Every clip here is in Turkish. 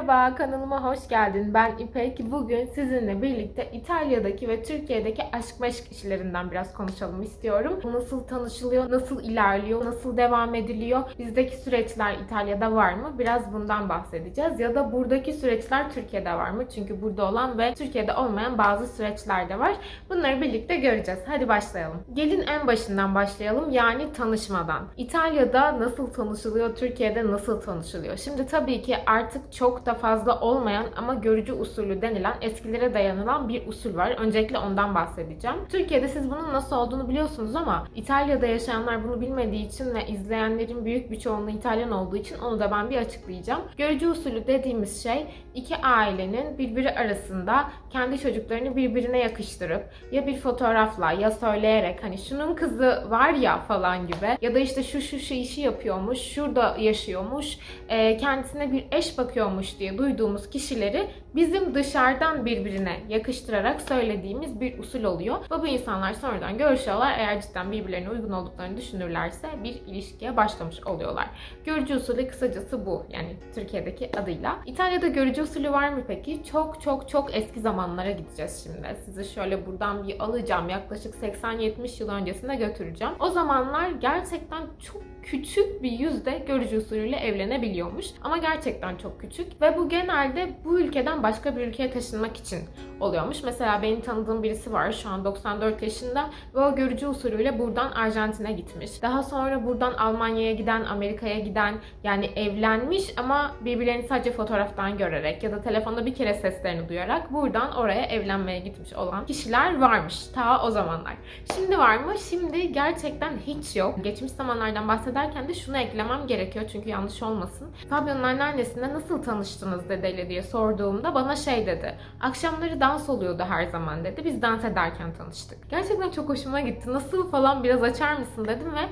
Merhaba, kanalıma hoş geldin. Ben İpek. Bugün sizinle birlikte İtalya'daki ve Türkiye'deki aşk meşk işlerinden biraz konuşalım istiyorum. Nasıl tanışılıyor, nasıl ilerliyor, nasıl devam ediliyor, bizdeki süreçler İtalya'da var mı? Biraz bundan bahsedeceğiz. Ya da buradaki süreçler Türkiye'de var mı? Çünkü burada olan ve Türkiye'de olmayan bazı süreçler de var. Bunları birlikte göreceğiz. Hadi başlayalım. Gelin en başından başlayalım. Yani tanışmadan. İtalya'da nasıl tanışılıyor, Türkiye'de nasıl tanışılıyor? Şimdi tabii ki artık çok da fazla olmayan ama görücü usulü denilen eskilere dayanılan bir usul var. Öncelikle ondan bahsedeceğim. Türkiye'de siz bunun nasıl olduğunu biliyorsunuz ama İtalya'da yaşayanlar bunu bilmediği için ve izleyenlerin büyük bir çoğunluğu İtalyan olduğu için onu da ben bir açıklayacağım. Görücü usulü dediğimiz şey iki ailenin birbiri arasında kendi çocuklarını birbirine yakıştırıp ya bir fotoğrafla ya söyleyerek hani şunun kızı var ya falan gibi ya da işte şu işi yapıyormuş, şurada yaşıyormuş, kendisine bir eş bakıyormuş diye duyduğumuz kişileri bizim dışarıdan birbirine yakıştırarak söylediğimiz bir usul oluyor. Ve bu insanlar sonradan görüşüyorlar. Eğer cidden birbirlerine uygun olduklarını düşünürlerse bir ilişkiye başlamış oluyorlar. Görücü usulü kısacası bu. Yani Türkiye'deki adıyla. İtalya'da görücü usulü var mı peki? Çok eski zamanlara gideceğiz şimdi. Sizi şöyle buradan bir alacağım. Yaklaşık 80-70 yıl öncesine götüreceğim. O zamanlar gerçekten çok küçük bir yüzde görücü usulüyle evlenebiliyormuş. Ama gerçekten çok küçük ve bu genelde bu ülkeden başka bir ülkeye taşınmak için oluyormuş. Mesela benim tanıdığım birisi var şu an 94 yaşında ve o görücü usulüyle buradan Arjantin'e gitmiş. Daha sonra buradan Almanya'ya giden, Amerika'ya giden, yani evlenmiş ama birbirlerini sadece fotoğraftan görerek ya da telefonda bir kere seslerini duyarak buradan oraya evlenmeye gitmiş olan kişiler varmış ta o zamanlar. Şimdi var mı? Şimdi gerçekten hiç yok. Geçmiş zamanlardan bahsederken de şunu eklemem gerekiyor çünkü yanlış olmasın. Fabio'nun anneannesine nasıl tanıştınız dedeyle diye sorduğumda bana şey dedi. Akşamları dans oluyordu her zaman dedi. Biz dans ederken tanıştık. Gerçekten çok hoşuma gitti. Nasıl falan biraz açar mısın dedim ve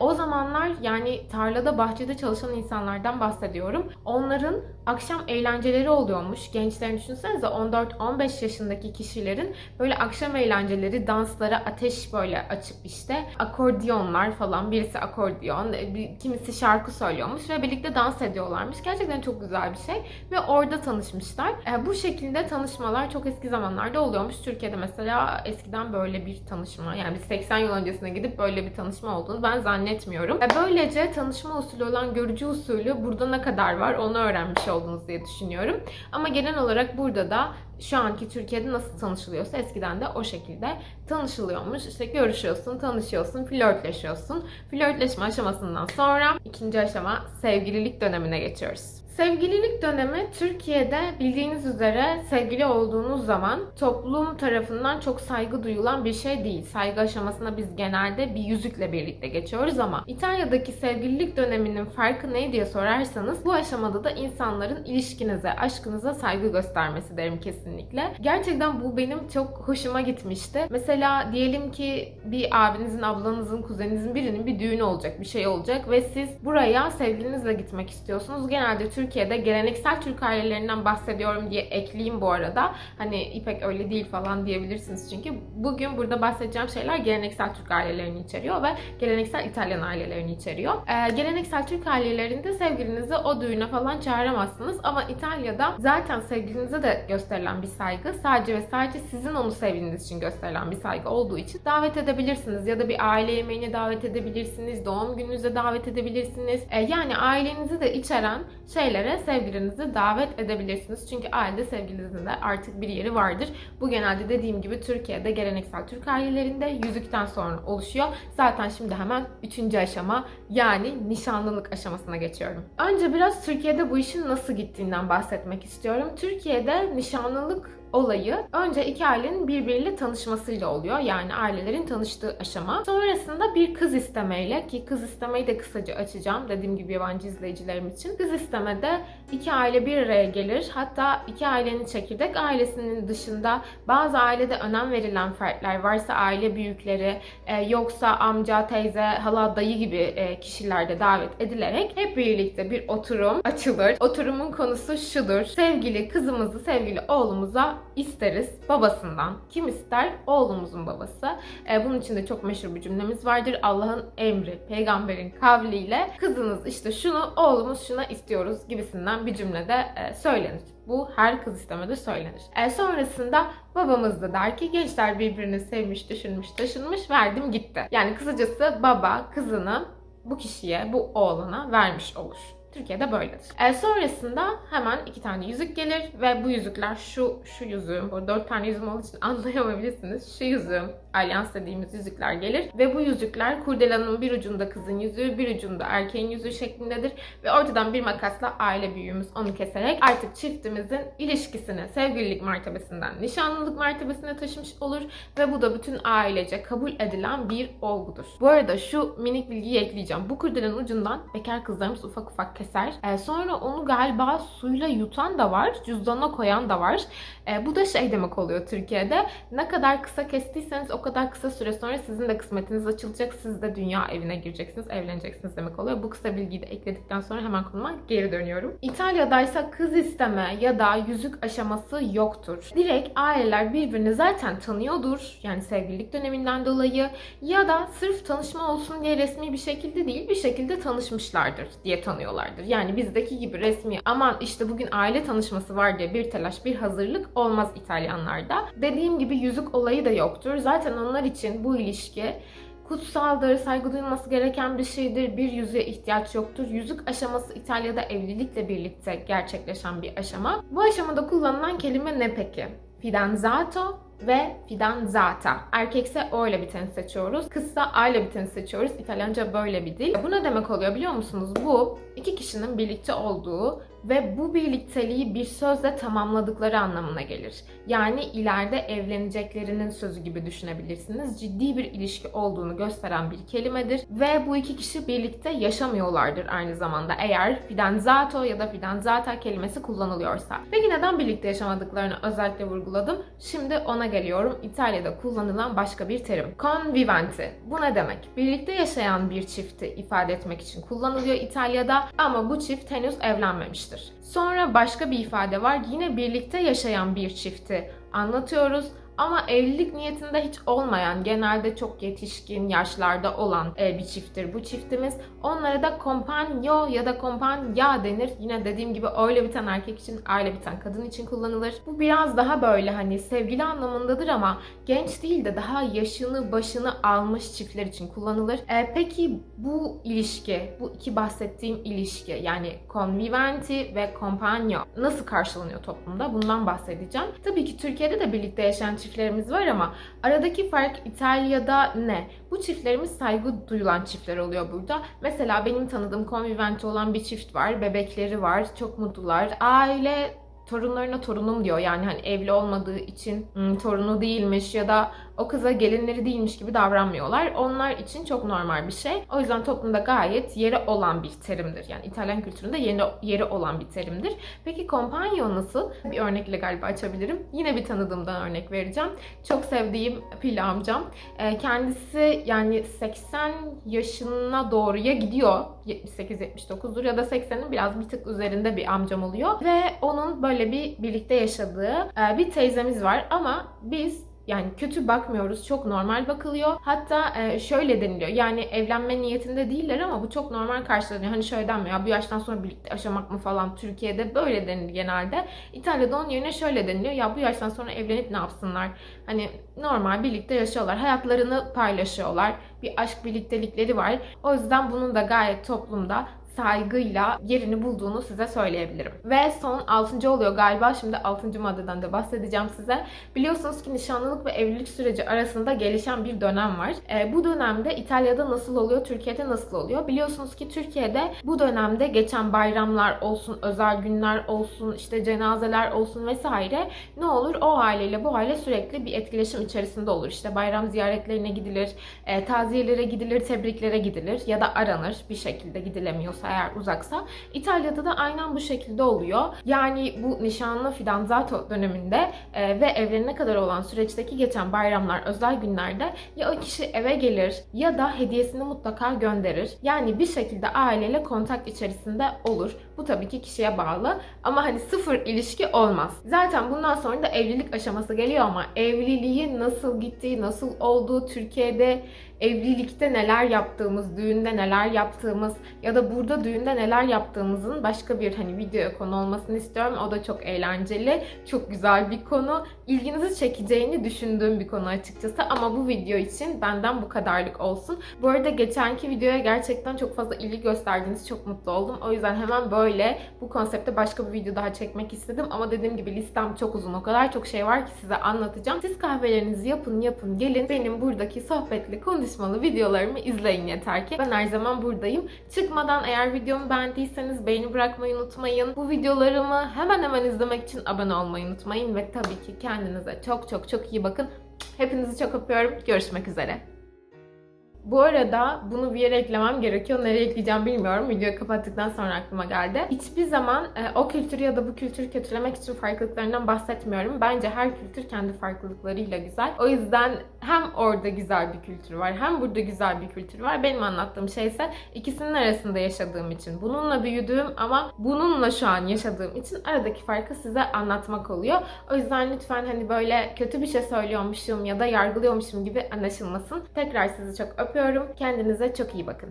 o zamanlar yani tarlada bahçede çalışan insanlardan bahsediyorum. Onların akşam eğlenceleri oluyormuş. Gençlerin düşünsenize 14-15 yaşındaki kişilerin böyle akşam eğlenceleri, danslara ateş böyle açıp işte akordiyonlar falan. Birisi akordiyon, kimisi şarkı söylüyormuş ve birlikte dans ediyorlarmış. Gerçekten çok güzel bir şey ve orada tanışmışlar. Bu şekilde tanışmalar çok eski zamanlarda oluyormuş. Türkiye'de mesela eskiden böyle bir tanışma, yani biz 80 yıl öncesine gidip böyle bir tanışma olduğunu ben zannetmiyorum. Böylece tanışma usulü olan görücü usulü burada ne kadar var onu öğrenmiş oldunuz diye düşünüyorum. Ama genel olarak burada da şu anki Türkiye'de nasıl tanışılıyorsa eskiden de o şekilde tanışılıyormuş. İşte görüşüyorsun, tanışıyorsun, flörtleşiyorsun. Flörtleşme aşamasından sonra ikinci aşama sevgililik dönemine geçiyoruz. Sevgililik dönemi Türkiye'de bildiğiniz üzere sevgili olduğunuz zaman toplum tarafından çok saygı duyulan bir şey değil. Saygı aşamasına biz genelde bir yüzükle birlikte geçiyoruz ama İtalya'daki sevgililik döneminin farkı ne diye sorarsanız bu aşamada da insanların ilişkinize, aşkınıza saygı göstermesi derim kesinlikle. Gerçekten bu benim çok hoşuma gitmişti. Mesela diyelim ki bir abinizin, ablanızın, kuzeninizin birinin bir düğünü olacak, bir şey olacak ve siz buraya sevgilinizle gitmek istiyorsunuz. Genelde Türkiye'de geleneksel Türk ailelerinden bahsediyorum diye ekleyeyim bu arada. Hani İpek öyle değil falan diyebilirsiniz çünkü bugün burada bahsedeceğim şeyler geleneksel Türk ailelerini içeriyor ve geleneksel İtalyan ailelerini içeriyor. Geleneksel Türk ailelerinde sevgilinizi o düğüne falan çağıramazsınız ama İtalya'da zaten sevgilinize de gösterilen bir saygı sadece ve sadece sizin onu sevdiğiniz için gösterilen bir saygı olduğu için davet edebilirsiniz ya da bir aile yemeğine davet edebilirsiniz, doğum gününüze davet edebilirsiniz. Yani ailenizi de içeren şeylere sevgilinizi davet edebilirsiniz. Çünkü ailede sevgilinizin de artık bir yeri vardır. Bu genelde dediğim gibi Türkiye'de geleneksel Türk ailelerinde yüzükten sonra oluşuyor. Zaten şimdi hemen 3. aşama yani nişanlılık aşamasına geçiyorum. Önce biraz Türkiye'de bu işin nasıl gittiğinden bahsetmek istiyorum. Türkiye'de nişanlılık olayı önce iki ailenin birbiriyle tanışmasıyla oluyor. Yani ailelerin tanıştığı aşama. Sonrasında bir kız istemeyle, ki kız istemeyi de kısaca açacağım dediğim gibi yabancı izleyicilerim için. Kız istemede iki aile bir araya gelir. Hatta iki ailenin çekirdek ailesinin dışında bazı ailede önem verilen fertler varsa aile büyükleri, yoksa amca, teyze, hala, dayı gibi kişiler de davet edilerek hep birlikte bir oturum açılır. Oturumun konusu şudur: sevgili kızımızı sevgili oğlumuza isteriz babasından. Kim ister? Oğlumuzun babası. Bunun için de çok meşhur bir cümlemiz vardır. Allah'ın emri, peygamberin kavliyle kızınız işte şunu, oğlumuz şuna istiyoruz gibisinden bir cümlede söylenir. Bu her kız istemede söylenir. Sonrasında babamız da der ki gençler birbirini sevmiş, düşünmüş, taşınmış, verdim gitti. Yani kısacası baba kızını bu kişiye, bu oğlana vermiş olur. Türkiye'de böyledir. Sonrasında hemen 2 tane yüzük gelir ve bu yüzükler şu yüzüğüm, bu 4 tane yüzüğüm olduğu için anlayamayabilirsiniz. Şu yüzüğüm, alyans dediğimiz yüzükler gelir ve bu yüzükler kurdelanın bir ucunda kızın yüzüğü, bir ucunda erkeğin yüzüğü şeklindedir ve ortadan bir makasla aile büyüğümüz onu keserek artık çiftimizin ilişkisini sevgililik mertebesinden nişanlılık mertebesine taşımış olur ve bu da bütün ailece kabul edilen bir olgudur. Bu arada şu minik bilgiyi ekleyeceğim. Bu kurdelanın ucundan bekar kızlarımız ufak ufak keser. Sonra onu galiba suyla yutan da var, cüzdanına koyan da var. Bu da şey demek oluyor Türkiye'de. Ne kadar kısa kestiyseniz o kadar kısa süre sonra sizin de kısmetiniz açılacak. Siz de dünya evine gireceksiniz, evleneceksiniz demek oluyor. Bu kısa bilgiyi de ekledikten sonra hemen konuma geri dönüyorum. İtalya'daysa kız isteme ya da yüzük aşaması yoktur. Direkt aileler birbirini zaten tanıyordur. Yani sevgililik döneminden dolayı ya da sırf tanışma olsun diye resmi bir şekilde değil, bir şekilde tanışmışlardır diye tanıyorlardır. Yani bizdeki gibi resmi aman işte bugün aile tanışması var diye bir telaş, bir hazırlık olmaz İtalyanlarda. Dediğim gibi yüzük olayı da yoktur. Zaten onlar için bu ilişki kutsaldır, saygı duyulması gereken bir şeydir. Bir yüzüğe ihtiyaç yoktur. Yüzük aşaması İtalya'da evlilikle birlikte gerçekleşen bir aşama. Bu aşamada kullanılan kelime ne peki? Fidanzato ve fidanzata. Erkekse o ile biteni seçiyoruz. Kızsa a ile biteni seçiyoruz. İtalyanca böyle bir dil. Bu ne demek oluyor biliyor musunuz? Bu iki kişinin birlikte olduğu ve bu birlikteliği bir sözle tamamladıkları anlamına gelir. Yani ileride evleneceklerinin sözü gibi düşünebilirsiniz. Ciddi bir ilişki olduğunu gösteren bir kelimedir ve bu iki kişi birlikte yaşamıyorlardır aynı zamanda eğer fidanzato ya da fidanzata kelimesi kullanılıyorsa. Peki neden birlikte yaşamadıklarını özellikle vurguladım? Şimdi ona geliyorum. İtalya'da kullanılan başka bir terim. Conviventi. Bu ne demek? Birlikte yaşayan bir çifti ifade etmek için kullanılıyor İtalya'da ama bu çift henüz evlenmemiştir. Sonra başka bir ifade var. Yine birlikte yaşayan bir çifti anlatıyoruz. Ama evlilik niyetinde hiç olmayan, genelde çok yetişkin yaşlarda olan bir çifttir bu çiftimiz. Onlara da compagno ya da compagna denir. Yine dediğim gibi öyle biten erkek için, aile biten kadın için kullanılır. Bu biraz daha böyle hani sevgili anlamındadır ama genç değil de daha yaşını başını almış çiftler için kullanılır. Peki bu ilişki, bu iki bahsettiğim ilişki yani conviventi ve compagno nasıl karşılanıyor toplumda? Bundan bahsedeceğim. Tabii ki Türkiye'de de birlikte yaşayan çiftlerimiz var ama aradaki fark İtalya'da ne? Bu çiftlerimiz saygı duyulan çiftler oluyor burada. Mesela benim tanıdığım conviventi olan bir çift var. Bebekleri var. Çok mutlular. Aile torunlarına torunum diyor. Yani hani evli olmadığı için torunu değilmiş ya da o kıza gelinleri değilmiş gibi davranmıyorlar. Onlar için çok normal bir şey. O yüzden toplumda gayet yeri olan bir terimdir. Yani İtalyan kültüründe yeri olan bir terimdir. Peki compagno nasıl? Bir örnekle galiba açabilirim. Yine bir tanıdığımdan örnek vereceğim. Çok sevdiğim Pili amcam. Kendisi yani 80 yaşına doğruya gidiyor. 78-79'dur ya da 80'in biraz bir tık üzerinde bir amcam oluyor. Ve onun böyle bir birlikte yaşadığı bir teyzemiz var ama biz yani kötü bakmıyoruz. Çok normal bakılıyor. Hatta şöyle deniliyor. Yani evlenme niyetinde değiller ama bu çok normal karşılanıyor. Hani şöyle denmiyor. Ya bu yaştan sonra birlikte yaşamak mı falan. Türkiye'de böyle denilir genelde. İtalya'da onun yerine şöyle deniliyor. Ya bu yaştan sonra evlenip ne yapsınlar? Hani normal birlikte yaşıyorlar. Hayatlarını paylaşıyorlar. Bir aşk birliktelikleri var. O yüzden bunun da gayet toplumda saygıyla yerini bulduğunu size söyleyebilirim. Ve son 6. oluyor galiba. Şimdi 6. maddeden de bahsedeceğim size. Biliyorsunuz ki nişanlılık ve evlilik süreci arasında gelişen bir dönem var. Bu dönemde İtalya'da nasıl oluyor, Türkiye'de nasıl oluyor? Biliyorsunuz ki Türkiye'de bu dönemde geçen bayramlar olsun, özel günler olsun, işte cenazeler olsun vesaire ne olur? O aileyle bu aile sürekli bir etkileşim içerisinde olur. İşte bayram ziyaretlerine gidilir, taziyelere gidilir, tebriklere gidilir ya da aranır bir şekilde gidilemiyorsa eğer uzaksa. İtalya'da da aynen bu şekilde oluyor. Yani bu nişanlı fidanzato döneminde ve evlenene kadar olan süreçteki geçen bayramlar, özel günlerde ya o kişi eve gelir ya da hediyesini mutlaka gönderir. Yani bir şekilde aileyle kontak içerisinde olur. Bu Bu tabii ki kişiye bağlı. Ama hani sıfır ilişki olmaz. Zaten bundan sonra da evlilik aşaması geliyor ama evliliği nasıl gittiği, nasıl olduğu, Türkiye'de evlilikte neler yaptığımız, düğünde neler yaptığımız ya da burada düğünde neler yaptığımızın başka bir hani videoya konu olmasını istiyorum. O da çok eğlenceli, çok güzel bir konu. İlginizi çekeceğini düşündüğüm bir konu açıkçası ama bu video için benden bu kadarlık olsun. Bu arada geçenki videoya gerçekten çok fazla ilgi gösterdiğiniz, çok mutlu oldum. O yüzden hemen böyle bu konsepte başka bir video daha çekmek istedim ama dediğim gibi listem çok uzun. O kadar çok şey var ki size anlatacağım. Siz kahvelerinizi yapın gelin. Benim buradaki sohbetli, konuşmalı videolarımı izleyin yeter ki. Ben her zaman buradayım. Çıkmadan eğer videomu beğendiyseniz beğeni bırakmayı unutmayın. Bu videolarımı hemen izlemek için abone olmayı unutmayın ve tabii ki kendinize çok iyi bakın. Hepinizi çok öpüyorum. Görüşmek üzere. Bu arada bunu bir yere eklemem gerekiyor. Nereye ekleyeceğim bilmiyorum. Videoyu kapattıktan sonra aklıma geldi. Hiçbir zaman o kültürü ya da bu kültürü kötülemek için farklılıklarından bahsetmiyorum. Bence her kültür kendi farklılıklarıyla güzel. O yüzden hem orada güzel bir kültür var, hem burada güzel bir kültür var. Benim anlattığım şey ise ikisinin arasında yaşadığım için, bununla büyüdüğüm ama bununla şu an yaşadığım için aradaki farkı size anlatmak oluyor. O yüzden lütfen hani böyle kötü bir şey söylüyormuşum ya da yargılıyormuşum gibi anlaşılmasın. Tekrar sizi çok öpüyorum. Kendinize çok iyi bakın.